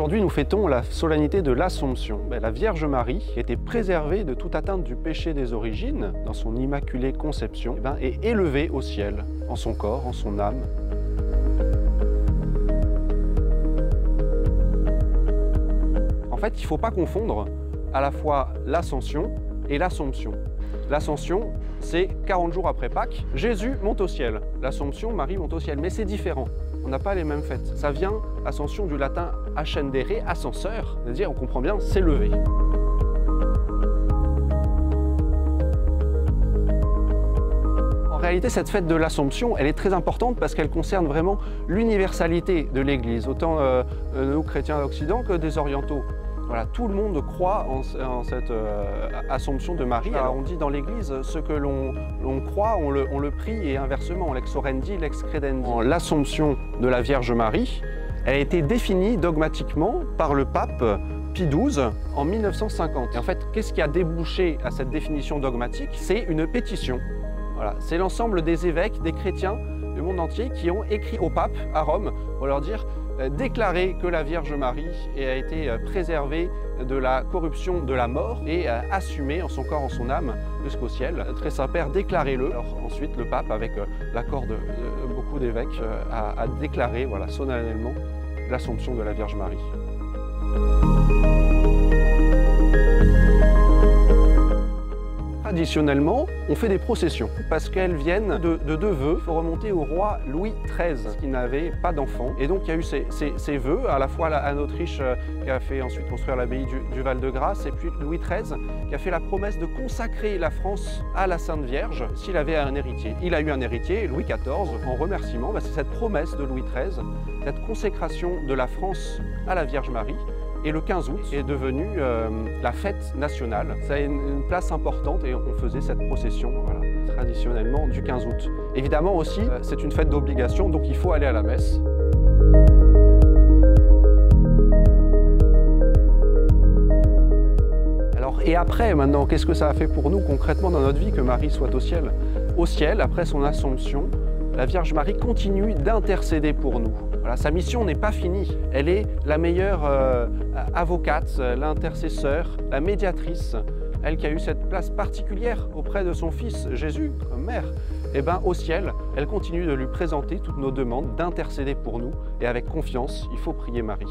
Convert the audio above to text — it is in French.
Aujourd'hui, nous fêtons la solennité de l'Assomption. La Vierge Marie était préservée de toute atteinte du péché des origines dans son immaculée conception et élevée au ciel, en son corps, en son âme. En fait, il ne faut pas confondre à la fois l'Ascension et l'Assomption. L'Ascension, c'est 40 jours après Pâques, Jésus monte au ciel. L'Assomption, Marie monte au ciel, mais c'est différent. On n'a pas les mêmes fêtes. Ça vient, ascension, du latin ascendere, ascenseur, c'est-à-dire, on comprend bien, s'élever. En réalité, cette fête de l'Assomption, elle est très importante parce qu'elle concerne vraiment l'universalité de l'Église, autant nous, chrétiens d'Occident, que des orientaux. Voilà, tout le monde croit en cette Assomption de Marie. Alors on dit dans l'Église, ce que l'on croit, on le prie, et inversement, lex orandi, lex credendi. L'Assomption de la Vierge Marie, elle a été définie dogmatiquement par le pape Pie XII en 1950. Et en fait, qu'est-ce qui a débouché à cette définition dogmatique? C'est une pétition. Voilà, c'est l'ensemble des évêques, des chrétiens du monde entier qui ont écrit au pape à Rome pour leur dire déclarer que la Vierge Marie a été préservée de la corruption de la mort et assumée en son corps, en son âme jusqu'au ciel. Très Saint-Père, déclarez-le. Ensuite, le pape, avec l'accord de beaucoup d'évêques, a déclaré voilà, solennellement l'Assomption de la Vierge Marie. Traditionnellement, on fait des processions parce qu'elles viennent de deux vœux. Il faut remonter au roi Louis XIII qui n'avait pas d'enfant. Et donc il y a eu ces vœux, à la fois Anne d'Autriche qui a fait ensuite construire l'abbaye du Val-de-Grâce, et puis Louis XIII qui a fait la promesse de consacrer la France à la Sainte Vierge s'il avait un héritier. Il a eu un héritier, Louis XIV, en remerciement. C'est cette promesse de Louis XIII, cette consécration de la France à la Vierge Marie. Et le 15 août est devenu la fête nationale. Ça a une place importante et on faisait cette procession voilà, traditionnellement du 15 août. Évidemment aussi, c'est une fête d'obligation, donc il faut aller à la messe. Alors, et après, maintenant, qu'est-ce que ça a fait pour nous concrètement dans notre vie que Marie soit au ciel? Au ciel, après son Assomption, la Vierge Marie continue d'intercéder pour nous. Voilà, sa mission n'est pas finie. Elle est la meilleure avocate, l'intercesseur, la médiatrice. Elle qui a eu cette place particulière auprès de son Fils Jésus, comme mère. Et bien au ciel, elle continue de lui présenter toutes nos demandes, d'intercéder pour nous. Et avec confiance, il faut prier Marie.